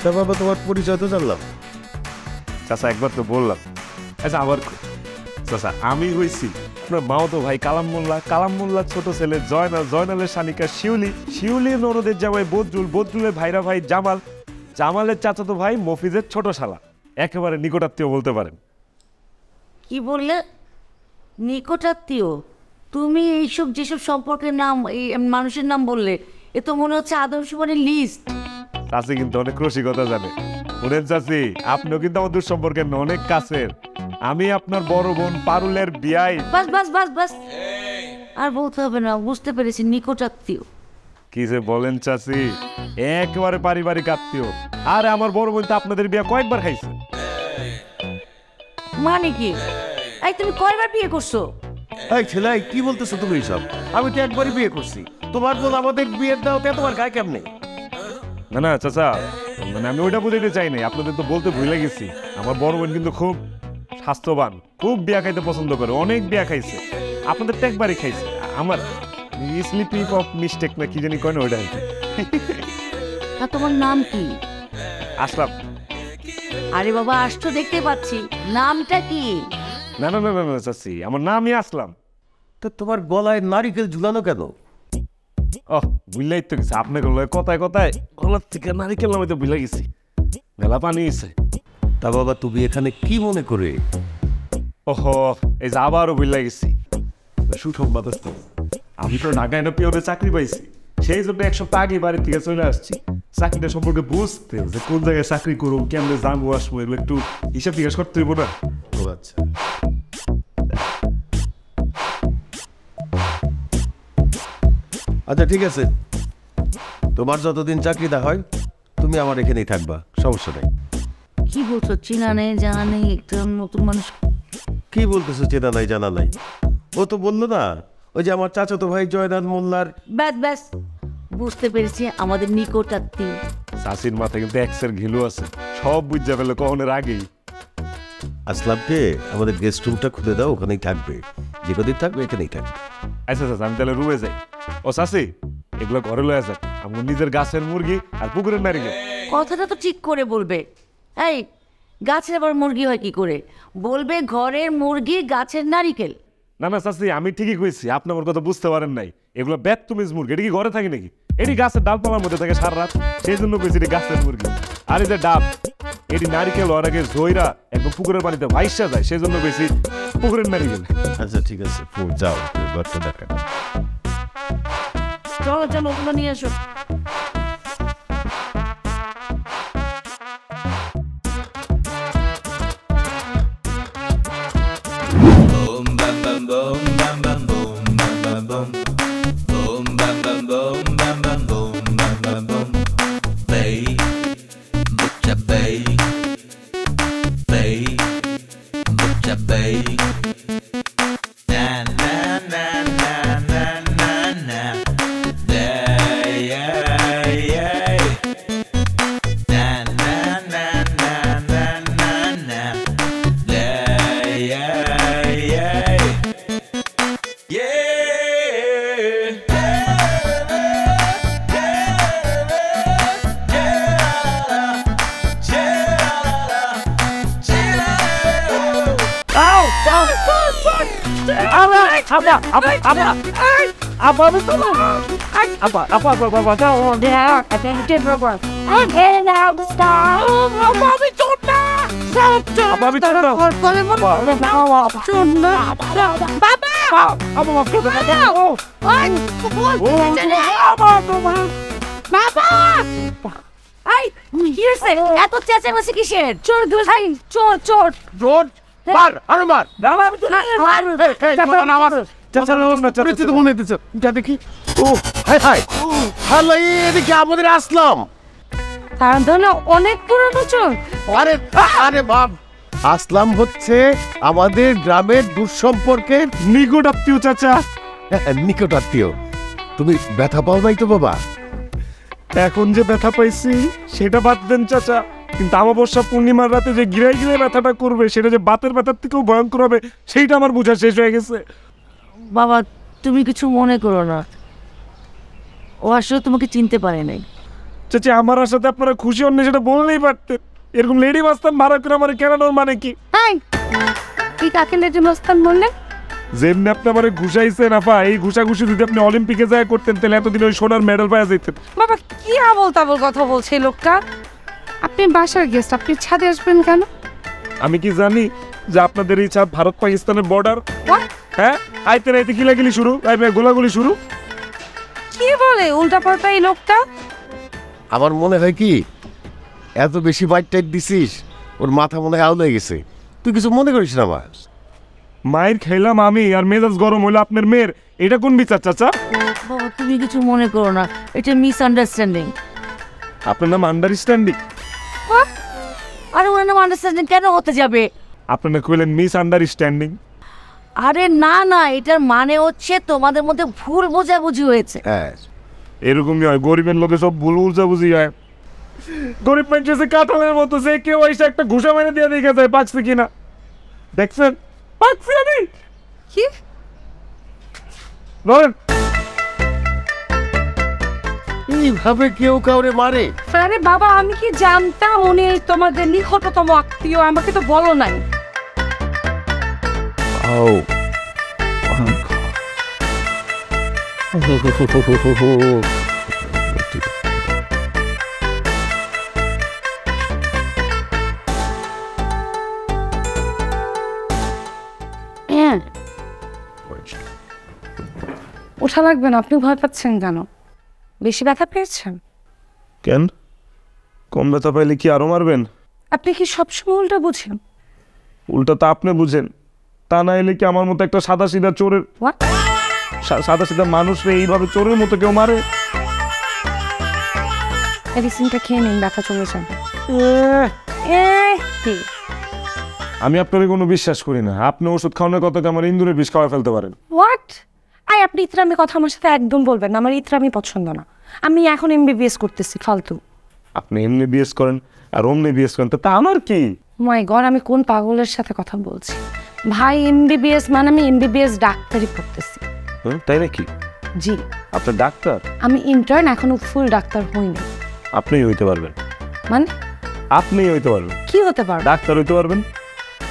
তা বাবা তোমার পরিচয় তো জানলাম। চাচা একবার তো বললাম। আচ্ছা আবার চাচা আমি হইছি আপনার মাওতো ভাই কালাম মোল্লা, কালাম মোল্লার ছোট ছেলে জয়নাল, জয়নালের শানিকা শিউলি, শিউলির ননদের জামাই বদরুল, বদরুলের ভাইরা ভাই জামাল, জামালের চাচাতো ভাই মফিজের ছোট শালা, একেবারে নিকটাত্মীয় বলতে পারেন। কি বললে? নিকটাত্মীয়? তুমি এইসব যেসব সম্পর্কের নাম এই মানুষের নাম বললে, এ তো মনে হচ্ছে আদমশুমারির লিস্ট। চাচি কিন্তু অনেক রসিকতা জানে। শুনেন চাচি, আপনিও কিন্তু আমার দুঃসম্পর্কের অনেক কাছের। আমি আপনার বড় বোন পারুলের বিয়াই। বাস বাস বাস বাস, আর বলতে হবে না, বুঝতে পেরেছি নিকটাত্মীয়। কি যে বলেন চাচি, একেবারে পারিবারিক আত্মীয়। আর আমার বড় বোন তো আপনাদের বিয়া কয়েকবার খাইছে। মানে কি? এই তুমি কয়বার বিয়ে করছো? এই ছেলে কি বলতেছো তুমি এইসব? আমি তো একবারই বিয়ে করছি। তোমার বোন আমাদের বিয়ের দাওতে তোমার গায়ে কেমনে? না না চাচা, মানে আমি ওইটা বুঝাইতে চাই নাই, আপনাদের তো বলতে ভুলে গেছি। আমার বড় বোন কিন্তু খুব স্বাস্থ্যবান, খুব বিয়া খাইতে পছন্দ করে, অনেক বিয়া খাইছে। আপনাদের তো একবারই খাইছে। আমার স্লিপিং অফ মিস্টেক না কি জানি কয় না ওইটা। তা তোমার নাম কি? আসলাম। আরে বাবা আসছো দেখতে পাচ্ছি, নামটা কি? না না না না না চাচি, আমার নামই আসলাম। তো তোমার গলায় নারিকেল ঝুলানো কেন? ওহ বুঝলাই তো গেছে, আপনার গলায় কথায় কথায় গলার থেকে নারিকেল নামে তো ভুলে গেছি। মেলা পানি গেছে। তা বাবা তুমি এখানে কি মনে করে? ওহো, এই যে আবারও ভুলে গেছি। সুসংবাদ আছে, আমি তো ঢাকায় না পিওরে চাকরি পাইছি। সেই জন্য এক সপ্তাহ আগে বাড়ি থেকে চলে আসছি চাকরিটা সম্পর্কে বুঝতে, যে কোন জায়গায় চাকরি করুন, কেমনে জানবো আসবো, এগুলো একটু হিসাব নিকাশ করতে হইব না। ও আচ্ছা, আচ্ছা ঠিক আছে, তোমার যতদিন চাকরিটা হয় তুমি আমার এখানেই থাকবা, সমস্যা নেই। কি বলছো? চেনা নেই জানা নেই, একটা নতুন মানুষ। কি বলতেছো চেনা নাই জানা নাই? ও তো বললো না, ওই যে আমার চাচাতো ভাই জয়নাল মোল্লার। ব্যাস ব্যাস, বুঝতে পেরেছি, আমাদের নিকটাত্মীয়। চাষির মাথায় কিন্তু এক্সের ঘিলু আছে, সব বুঝা ফেলে কখনের আগেই। আসলামকে আমাদের গেস্ট রুমটা খুলে দাও, ওখানেই থাকবে, যে কদিন থাকবে এখানেই থাকবে। আচ্ছা আচ্ছা, আমি তাহলে রুমে যাই। ও চাষি, এগুলো ঘরে লয়ে যাক, আমার নিজের গাছের মুরগি আর পুকুরের নারিকেল। কথাটা তো ঠিক করে বলবে। এই গাছের আবার মুরগি হয় কি করে? বলবে ঘরের মুরগি গাছের নারিকেল। না না চাচি, আমি ঠিকই কইছি, আপনি আমার কথা বুঝতে পারেন নাই। এগুলো বেদতুমিজ মুরগি, এটা কি ঘরে থাকে নাকি? এটি গাছের ডালপালার মধ্যে থাকে সারা রাত, সেই জন্য কইছি এটি গাছের মুরগি। আর এই যে ডাব, এটি নারিকেল হওয়ার আগে জয়রা একদম পুকুরের পানিতে ভাইসা যায়, সেই জন্য কইছি পুকুরের নারিকেল। আচ্ছা ঠিক আছে, যাও ঘরটা দেখা। চলো চলো, ওগুলো নিয়ে এসো। এত চেঁচামেচি কিসের? চোর চোর চোর রোড মার, আরো মার। দেখি ও হাই হাই, হ্যালো, এদিকে আমাদের আসলাম। কারণ ধরো অনেক পুরনো চোর। আরে আরে বাপ, আসলাম হচ্ছে আমাদের গ্রামের দুঃসম্পর্কের নিকট আত্মীয় চাচা। নিকট আত্মীয়। তুমি ব্যথা পাও নাই তো বাবা? এখন যে ব্যথা পাইছি সেটা বাদ দেন চাচা, কিন্তু অমাবস্যা পূর্ণিমার রাতে যে গিরাই গিরাই ব্যথাটা করবে, সেটা যে বাতের ব্যথার থেকেও ভয়ঙ্কর হবে, সেইটা আমার বোঝা শেষ হয়ে গেছে। বাবা তুমি কিছু মনে করো না, ও আসলে তোমাকে চিনতে পারে নাই। চাচি আমার সাথে আপনারা খুশি হন না সেটা বললেই পারতেন। এরকম লেডি মাস্তান ভাড়া করে আমার কেনানোর মানে কি? কি কাকে লেডি মাস্তান বললেন? যেমনি আপনি আমার ঘুষাইছেন আপা, এই ঘুষাঘুষি যদি আপনি অলিম্পিকে যায় করতেন তাহলে এতদিন ওই সোনার মেডেল পাওয়া যেতেন। বাবা কি আবল তাবল কথা বলছে এই লোকটা। আপনি বাসার গেস্ট, আপনি ছাদে আসবেন কেন? আমি কি জানি যে আপনাদের এই ছাদ ভারত পাকিস্তানের বর্ডার? হ্যাঁ, আইতে রাইতে গিলাগিলি শুরু, গোলাগুলি শুরু। কি বলে উল্টাপাল্টা এই লোকটা? আমার মনে হয় কি এত বেশি বাইট টাইট দিছিস, ওর মাথা মনে হয় আউল হয়ে গেছে। তুই কিছু মনে করিস না মা। মায়ের খাইলাম আমি আর মেজাজ গরম হইলো আপনার মেয়ের, এটা কোন বিচার চাচা? বাবা তুমি কিছু মনে করো না, এটা মিসআন্ডারস্ট্যান্ডিং। আপনার নাম আন্ডারস্ট্যান্ডিং? আরে ওনার নাম আন্ডারস্ট্যান্ডিং কেন হতে যাবে? আপনারা কইলেন মিস আন্ডারস্ট্যান্ডিং। আরে না না, এটার মানে হচ্ছে তোমাদের মধ্যে ভুল বোঝাবুঝি হয়েছে। হ্যাঁ, এরকমই হয়, গরিবের লোকে সব ভুল বুঝাবুঝি হয়। গরিব মানুষের কাঁঠালের মতো সে কেউ এসে একটা ঘুষা মেরে দিয়ে দেখে যায় পাকছে কিনা। দেখছেন পাকছে? আমি কি ধরেন এইভাবে কেউ কাউরে মারে? আরে বাবা আমি কি জানতাম উনি তোমাদের নিকটতম আত্মীয়, আমাকে তো বলো নাই। হ্যাঁ ওঠা লাগবে না, আপনি ভয় পাচ্ছেন কেন? বেশি ব্যথা পেয়েছেন? কেন? কম ব্যথা পাইলে কি আরো মারবেন? আপনি কি সবসময় উল্টা বুঝেন? উল্টা তো আপনি বুঝেন, তা না এলে কি আমার মতো একটা সাদা সিধা চোরের What? সাদা সিধা মানুষরে এইভাবে চোরের মতো কেউ মারে? মেডিসিনটা খেয়ে নিন, ব্যথা চলে যাবে। কি আমি আপনাকে কোনো বিশ্বাস করি না। আপনি ওষুধ খাওয়ানোর কথা আমার ইন্দুরের বিষ খাওয়া ফেলতে পারেন। হোয়াট? আপনি ইতরামি কথা আমার সাথে একদম বলবেন না, আমার ইতরামি পছন্দ না। আমি এখন MBBS করতেছি, ফালতু। আপনি এমনি বিএস করেন আর অমনি বিএস করেন, তা আমার কি? মাই গড, আমি কোন পাগলের সাথে কথা বলছি? ভাই MBBS মানে আমি MBBS ডাক্তারি পড়তেছি। তাই নাকি? জি। আপনার ডাক্তার? আমি ইন্টার্ন, এখনো ফুল ডাক্তার হইনি। আপনিই হইতে পারবেন। মানে আপনিই হইতে পারবেন। কি হতে পারবে? ডাক্তার হইতে পারবেন,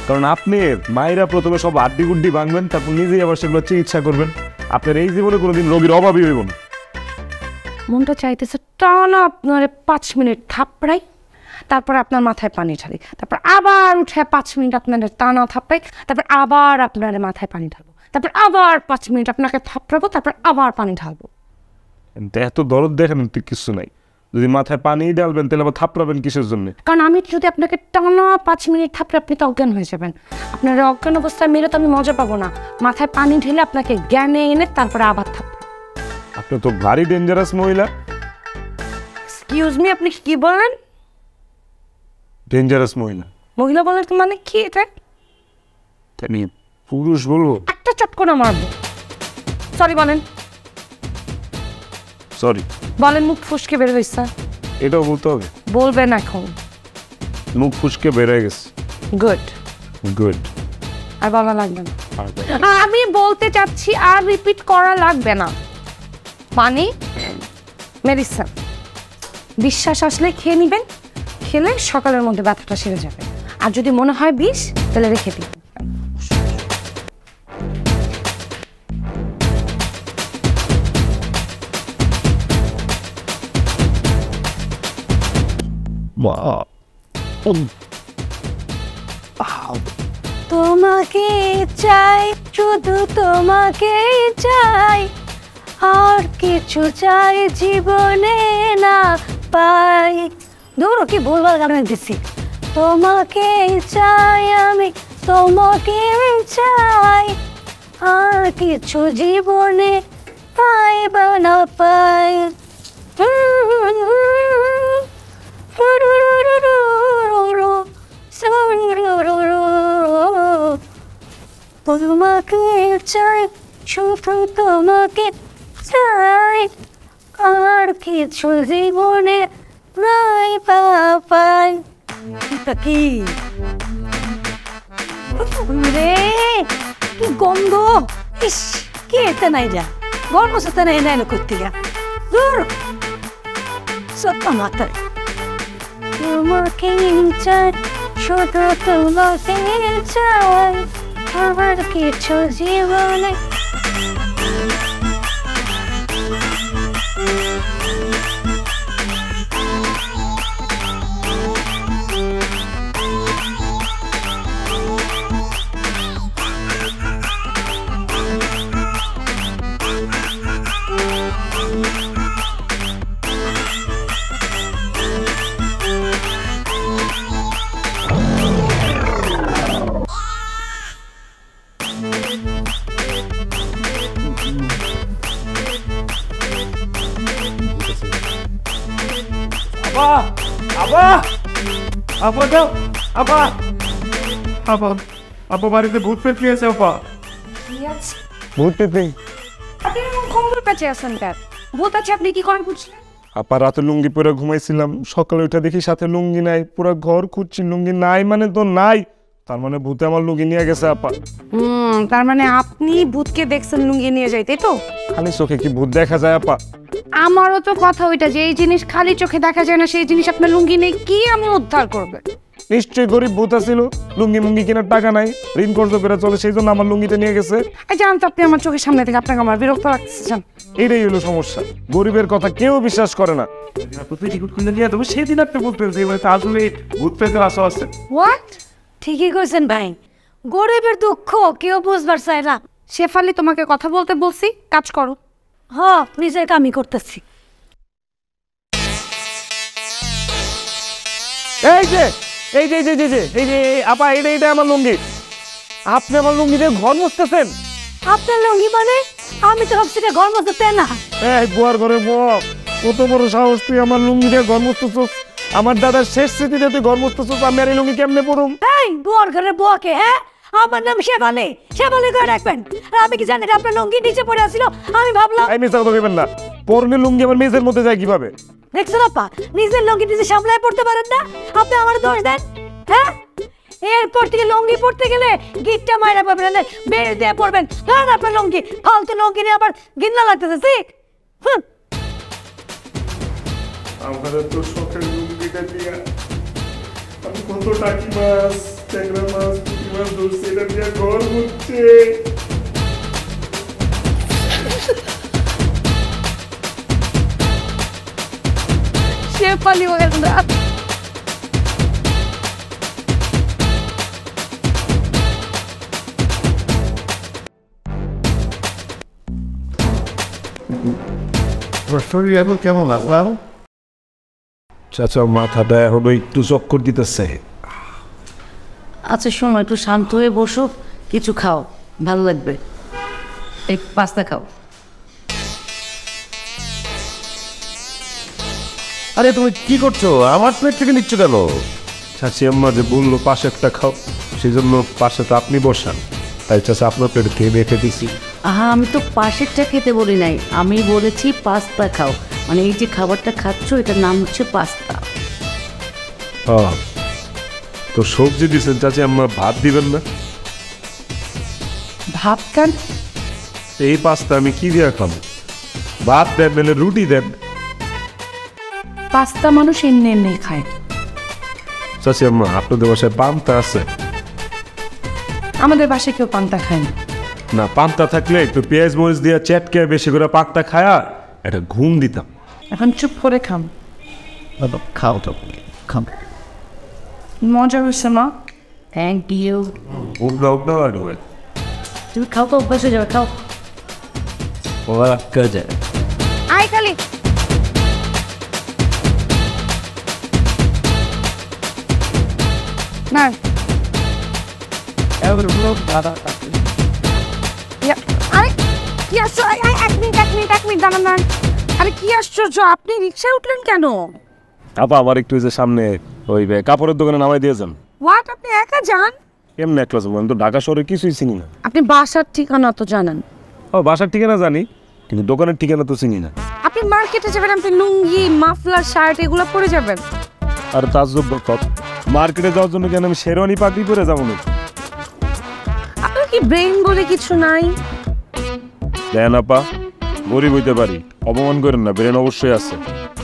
কারণ আপনি মায়েরা প্রথমে সব আড্ডি গুড্ডি ভাঙবেন, তারপর নিজেই আবার সেগুলো চিকিৎসা করবেন। আপনার এই জীবনে কোনোদিন রোগীর অভাবই হইব না। মনটা চাইতেছে টানা আপনার 5 মিনিট থাপড়াই, তারপর আপনার মাথায় পানি ঢালি, তারপর আবার উঠে 5 মিনিট আপনার টানা থাপড়াই, তারপর আবার আপনার মাথায় পানি ঢালবো, তারপর আবার 5 মিনিট আপনাকে থাপড়াবো, তারপর আবার পানি ঢালবো। এত দরদ দেখেন কিছু নাই। যদি মাথায় পানি ডালবেন তাহলে আবার থাপড়াবেন কিসের জন্য? কারণ আমি যদি আপনাকে টানা 5 মিনিট থাপড়ে আপনি তো অজ্ঞান হয়ে যাবেন। আপনার অজ্ঞান অবস্থায় মেরে তো আমি মজা পাবো না। মাথায় পানি ঢেলে আপনাকে জ্ঞানে এনে তারপরে আবার থাপড়ে। আপনি তো ভারী ডেঞ্জারাস মহিলা। এক্সকিউজ মি, আপনি কি বললেন? ডেঞ্জারাস মহিলা? মহিলা বলেন মানে কি এটা? পুরুষ বলবো? একটা চটকনা মারবো। সরি বলেন। সরি বলেন, মুখ ফুসকে বের হয়েছে। এটাও বলতে হবে? বলবেন এখন। মুখ ফুসকে বেড়ে গেছে। গুড। গুড। আর বলা লাগবে না। আমি বলতে চাচ্ছি আর রিপিট করা লাগবে না। পানি, মেডিসিন, বিশ্বাস আসলে খেয়ে নিবেন। খেলে সকালের মধ্যে ব্যথাটা সেরে যাবে। আর যদি মনে হয় বিষ, তাহলে রেখে দিন। তোমাকে চাই, শুধু তোমাকে চাই, আর কিছু চাই জীবনে না পাই। ধরো কি ভুলভাল গান দিচ্ছি। তোমাকে চাই আমি, তোমাকে চাই, আর কিছু জীবনে পাই বা না পাই। তোমাকে চাই, শুধু তোমাকে চাই, আর কিছু জীবনে নাই পাই। কি রে, কি গন্ধ! ইস, কি এটা নাই যা গরম সাথে নাই নাই করতে গা। দূর সত্য মাথায় তোমাকে চাই ছোট তোমাকে চাই আমার কিছু জীবনে আপা বাড়িতে ভূত পেট নিয়েছে আপা। ভূত পেট নেই আপনি খবর কাছে আসেন কেন ভূত আছে আপনি কি করেন বুঝলেন আপা রাতে লুঙ্গি পরে ঘুমাইছিলাম, সকালে উঠে দেখি সাথে লুঙ্গি নাই, পুরো ঘর খুঁজছি লুঙ্গি নাই, মানে তো নাই, তার মানে ভূতে আমার লুঙ্গি নিয়ে গেছে আপা। তার মানে আপনি ভূতকে দেখছেন লুঙ্গি নিয়ে যাই তাই তো? খালি চোখে কি ভূত দেখা যায় আপা? আমারও তো কথা ওইটা যে এই জিনিস খালি চোখে দেখা যায় না, সেই জিনিস আপনার লুঙ্গি নেই কি আমি উদ্ধার করবে? নিশ্চয়ই গরিব ভূত আছিল, লুঙ্গি মুঙ্গি কেনার টাকা নাই, ঋণ কর্জ করে চলে, সেই জন্য আমার লুঙ্গিটা নিয়ে গেছে। জান তো আপনি আমার চোখের সামনে থেকে আপনাকে আমার বিরক্ত লাগতেছেন। এটাই হলো সমস্যা, গরিবের কথা কেউ বিশ্বাস করে না। টিকিট খুলে নিয়ে দেবো সেদিন আপনি বলতেন যে আসলে ভূত পেতের আশা আছে। হোয়াট? ঠিকই কইছেন ভাই, গরিবের দুঃখ কেউ বুঝবার চায় না। শেফালি তোমাকে কথা বলতে বলছি, কাজ করো। হ, নিজের কামই করতেছি। এই যে এই যে এই যে এই যে আপা, এটা আমার লুঙ্গি, আপনি আমার লুঙ্গি দিয়ে ঘর মুছতেছেন? আপনার লুঙ্গি মানে? আমি তো ভাবছি ঘর মধ্যে না। এই বুয়ার ঘরে বউ, কত বড় সাহস, তুই আমার লুঙ্গি দিয়ে ঘর মুছতেছস? আমার দাদার শেষ স্মৃতিতে তুই ঘর মুছতেছস, আমি আর এই লুঙ্গি কেমনে পড়ুম? এই বুয়ার ঘরে বুয়াকে, হ্যাঁ? আমার নাম শেফালি, শেফালি করে রাখবেন। আর আমি কি জানি আপনার লুঙ্গি নিচে পড়ে আসছিল, আমি ভাবলাম। এই মিছা কথা কইবেন না, পরনে লুঙ্গি আমার মেজের মধ্যে যায় কিভাবে? দেখছেন আপা, নিজের লুঙ্গি নিজে সামলায় পড়তে পারেন না, আপনি আমার দোষ দেন, হ্যাঁ? এরপর থেকে লুঙ্গি পড়তে গেলে গিটটা মাইরা পাবেন, বেড়ে দিয়ে পড়বেন। ধরেন আপনার লুঙ্গি, ফালতু লুঙ্গি নিয়ে আবার ঘৃণা লাগতেছে, ঠিক? আমার তো শখের লুঙ্গিটা দিয়া আমি কত টাকি মাছ, ট্যাংরা মাছ, পুঁটি মাছ ধরছি, এটা দিয়ে ঘর মুছছে। শেফালি হয়ে না শরীর এখন কেমন আপনার? চাচা মাথাটা এখন একটু চক্কর দিতেছে। আচ্ছা শোনো, একটু শান্ত হয়ে বসো, কিছু খাও, ভালো লাগবে। এক পাস্তা খাও। আরে তুমি কি করছো? আমার প্লেট থেকে নিচ্ছ কেন? চাচি আম্মা যে বললো পাশে একটা খাও, সেই জন্য পাশে তো আপনি বসান, তাই চাচা আপনার প্লেট থেকে মেখে দিছি। আহা, আমি তো পাশেরটা খেতে বলি নাই, আমি বলেছি পাস্তা খাও। মানে এই যে খাবারটা খাচ্ছ এটার নাম হচ্ছে পাস্তা। হ্যাঁ, তো সবজি দিচ্ছেন চাচি আম্মা, ভাত দিবেন না? ভাত কেন? এই পাস্তা আমি কি দিয়ে খাবো? ভাত দেন, নাহলে রুটি দেন। পাস্তা মানুষ এমনি এমনি খায়। চাচি আম্মা, আপনাদের বাসায় পান্তা আছে? আমাদের বাসায় কেউ পান্তা খায় না। না, পান্তা থাকলে একটু পেঁয়াজ মরিচ দিয়ে চেটকে বেশি করে পান্তা খায়া একটা ঘুম দিতাম। এখন চুপ করে খাম। খাও তো, খাও। মজা হয়েছে না? Thank you. ওরা তুমি খাও তো, অভ্যাস হয়ে যাবে, খাও। কাজে আয় খালি না আরে কি আশ্চর্য! এক মিনিট দাঁড়ান। আরে কি আশ্চর্য, আপনি রিক্সায় উঠলেন কেন? আপা আবার একটু যে সামনে ওই কাপড়ের দোকানে নামাই দিয়েছেন। হোয়াট, আপনি একা যান? কেমন একলা যাবো? আমি তো ঢাকা শহরে কিছুই চিনি না। আপনি বাসার ঠিকানা তো জানেন? ও, বাসার ঠিকানা জানি, কিন্তু দোকানের ঠিকানা তো চিনি না। আপনি মার্কেটে যাবেন, আপনি লুঙ্গি মাফলার শার্ট এগুলো পরে যাবেন। আর তাজ্জব কত, মার্কেটে যাওয়ার জন্য কেন আমি শেরওয়ানি পাগড়ি পরে যাবো না? আপনার কি ব্রেন বলে কিছু নাই? দেন আপা, গরিব হইতে পারি, অপমান করেন না, ব্রেন অবশ্যই আছে।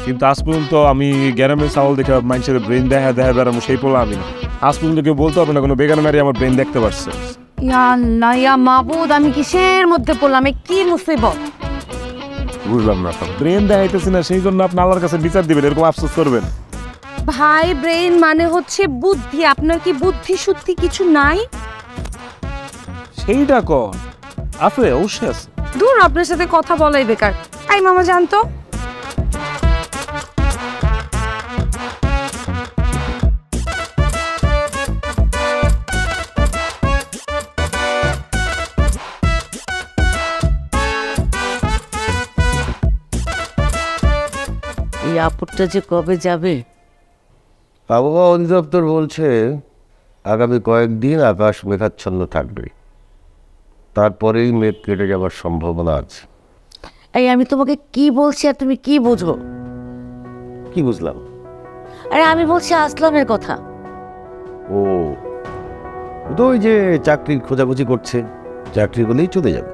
কিন্তু আজ পর্যন্ত আমি গ্যারামের চাউল দেখে মানুষের ব্রেন দেখা দেখা বেড়ানো সেই পোলা আমি না। আজ পর্যন্ত কেউ বলতে হবে না কোনো বেগান মারি আমার ব্রেন দেখতে পারছে। ইয়া আল্লাহ, ইয়া মাবুদ, আমি কিসের মধ্যে পড়লাম? এ কি মুসিবত! বুঝলাম না, ব্রেন দেখাইতেছি না সেই জন্য আপনি আল্লাহর কাছে বিচার দিবেন, এরকম আফসোস করবেন? ভাই, ব্রেন মানে হচ্ছে বুদ্ধি। আপনার কি বুদ্ধি শুদ্ধি কিছু নাই? সেইটা কর আছে, অবশ্যই আছে। দূর, আপনার সাথে কথা বলাই বেকার। আই মামা জানতো এই আপদটা যে কবে যাবে? আবহাওয়া অধিদপ্তর বলছে আগামী কয়েকদিন আকাশ মেঘাচ্ছন্ন থাকবে, তারপরেই মেঘ কেটে যাওয়ার সম্ভাবনা আছে। এই আমি তোমাকে কি বলছি আর তুমি কি বোঝো? কি বুঝলাম? আরে আমি বলছি আসলামের কথা। ও ও তো ওই যে চাকরির খোঁজাখুঁজি করছে, চাকরি বলেই চলে যাবে।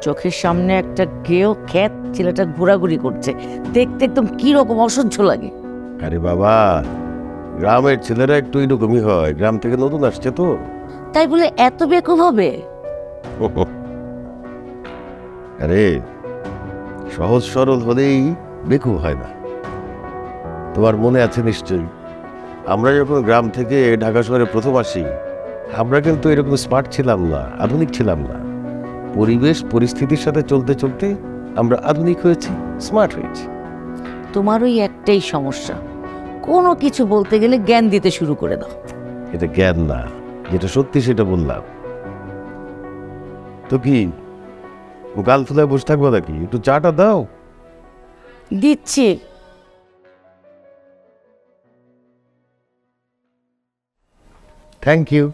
চোখের সামনে একটা গেও খ্যাত ছেলেটা ঘোরাঘুরি করছে, দেখতে একদম কি রকম অসহ্য লাগে। আরে বাবা, গ্রামের ছেলেরা একটু এরকমই হয়, গ্রাম থেকে নতুন আসছে তো। তাই বলে এত বেকুব হবে? আরে সহজ সরল হলেই বেকুব হয় না। তোমার মনে আছে নিশ্চয়ই, আমরা যখন গ্রাম থেকে ঢাকা শহরে প্রথম আসি, আমরা কিন্তু এরকম স্মার্ট ছিলাম না, আধুনিক ছিলাম না। পরিবেশ পরিস্থিতির সাথে চলতে চলতে আমরা আধুনিক হয়েছি, স্মার্ট হয়েছি। তোমার ওই একটাই সমস্যা, কোনো কিছু বলতে গেলে জ্ঞান দিতে শুরু করে দাও। এটা জ্ঞান না, যেটা সত্যি সেটা বললাম। তো কি গাল ফুলায় বসে থাকবো নাকি? একটু চাটা দাও। দিচ্ছি। Thank you.